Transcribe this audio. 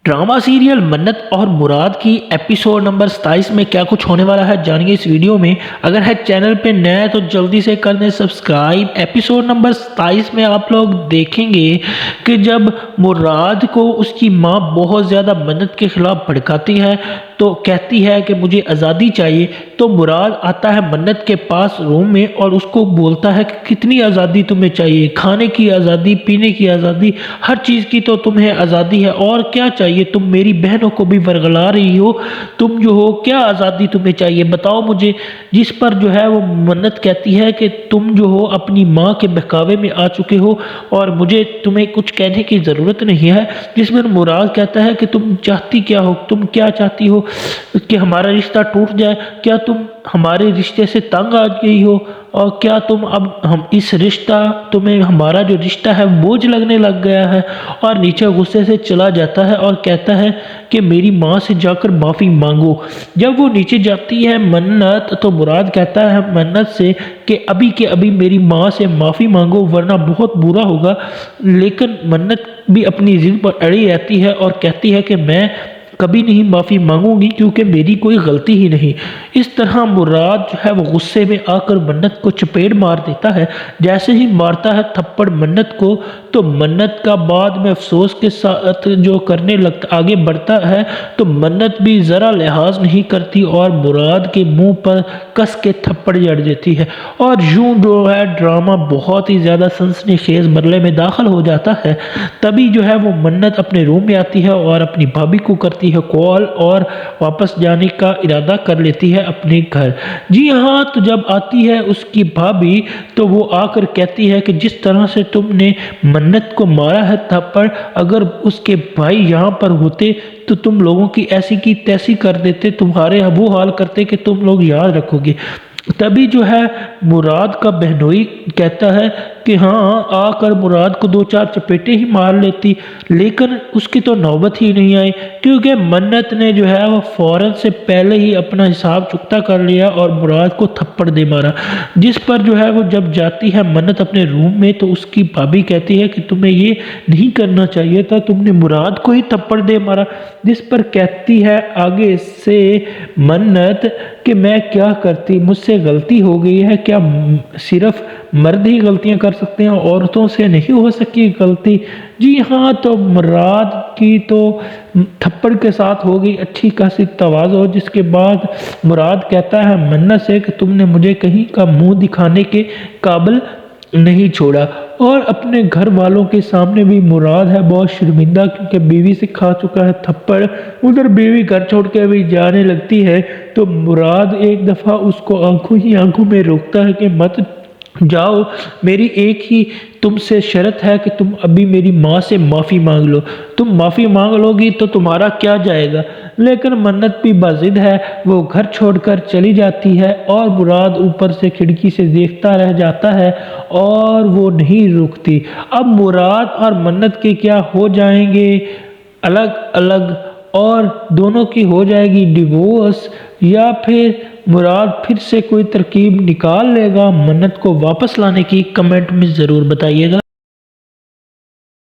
Drama serial मन्नत और मुराद की एपिसोड नंबर 27 में क्या कुछ होने वाला है जानिए इस वीडियो में। अगर है चैनल पे नया है तो जल्दी से कर दें सब्सक्राइब। एपिसोड नंबर 27 में आप लोग देखेंगे कि जब मुराद को उसकी माँ बहुत ज़्यादा मन्नत के खिलाफ भड़काती है तो कहती है कि मुझे आज़ादी चाहिए, तो मुराद आता है मन्नत के पास रूम में और उसको बोलता है कि कितनी आज़ादी तुम्हें चाहिए, खाने की आज़ादी, पीने की आज़ादी, हर चीज़ की तो तुम्हें आज़ादी है और क्या चाहिए, तुम मेरी बहनों को भी वर्गला रही हो, तुम जो हो क्या आज़ादी तुम्हें चाहिए बताओ मुझे। जिस पर जो है वो मन्नत कहती है कि तुम जो हो अपनी माँ के बहकावे में आ चुके हो और मुझे तुम्हें कुछ कहने की ज़रूरत नहीं है। जिस पर मुराद कहता है कि तुम चाहती क्या हो, तुम क्या चाहती हो कि हमारा रिश्ता टूट जाए, क्या तुम हमारे रिश्ते से तंग आ गई हो और क्या तुम अब हम इस रिश्ता तुम्हें हमारा जो रिश्ता है बोझ लगने लग गया है। और नीचे गुस्से से चला जाता है और कहता है कि मेरी माँ से जाकर माफ़ी मांगो। जब वो नीचे जाती है मन्नत तो मुराद कहता है मन्नत से कि अभी के अभी मेरी माँ से माफ़ी मांगो वरना बहुत बुरा होगा। लेकिन मन्नत भी अपनी जिद पर अड़ी रहती है और कहती है कि मैं कभी नहीं माफ़ी मांगूंगी क्योंकि मेरी कोई गलती ही नहीं। इस तरह मुराद जो है वो गुस्से में आकर मन्नत को चपेट मार देता है। जैसे ही मारता है थप्पड़ मन्नत को तो मन्नत का बाद में अफसोस के साथ जो करने लगता आगे बढ़ता है तो मन्नत भी ज़रा लिहाज नहीं करती और मुराद के मुंह पर कस के थप्पड़ जड़ देती है। और यूं जो है ड्रामा बहुत ही ज़्यादा सनसनीखेज मरले में दाखिल हो जाता है। तभी जो है वो मन्नत अपने रूम में आती है और अपनी भाभी को करती है कॉल और वापस जाने का इरादा कर लेती है अपने घर। जी हाँ, तो जब आती है उसकी भाभी तो वो आकर कहती है कि जिस तरह से तुमने मन्नत को मारा है थप्पड़, अगर उसके भाई यहाँ पर होते तो तुम लोगों की ऐसी की तैसी कर देते, तुम्हारे वो हाल करते कि तुम लोग याद रखोगे। तभी जो है मुराद का बहनोई कहता है कि हाँ आकर मुराद को दो चार चपेटे ही मार लेती, लेकिन उसकी तो नौबत ही नहीं आई क्योंकि मन्नत ने जो है वो फौरन से पहले ही अपना हिसाब चुकता कर लिया और मुराद को थप्पड़ दे मारा। जिस पर जो है वो जब जाती है मन्नत अपने रूम में तो उसकी भाभी कहती है कि तुम्हें ये नहीं करना चाहिए था, तुमने मुराद को ही थप्पड़ दे मारा। जिस पर कहती है आगे से मन्नत कि मैं क्या करती, मुझसे गलती हो गई है, क्या सिर्फ मर्द ही गलतियां कर सकते हैं, औरतों से नहीं हो सकी गलती। जी हाँ, तो मुराद की तो थप्पड़ के साथ हो गई अच्छी खासी तवाज़ो। जिसके बाद मुराद कहता है मन्नत से कि तुमने मुझे कहीं का मुंह दिखाने के काबिल नहीं छोड़ा। और अपने घर वालों के सामने भी मुराद है बहुत शर्मिंदा क्योंकि बीवी से खा चुका है थप्पड़। उधर बीवी घर छोड़ के भी जाने लगती है तो मुराद एक दफ़ा उसको आंखों ही आंखों में रोकता है कि मत जाओ, मेरी एक ही तुमसे शर्त है कि तुम अभी मेरी माँ से माफ़ी मांग लो, तुम माफ़ी मांग लोगी तो तुम्हारा क्या जाएगा। लेकिन मन्नत भी बाजिद है, वो घर छोड़कर चली जाती है और मुराद ऊपर से खिड़की से देखता रह जाता है और वो नहीं रुकती। अब मुराद और मन्नत के क्या हो जाएंगे अलग अलग और दोनों की हो जाएगी डिवोर्स, या फिर मुराद फिर से कोई तरकीब निकाल लेगा मन्नत को वापस लाने की, कमेंट में ज़रूर बताइएगा।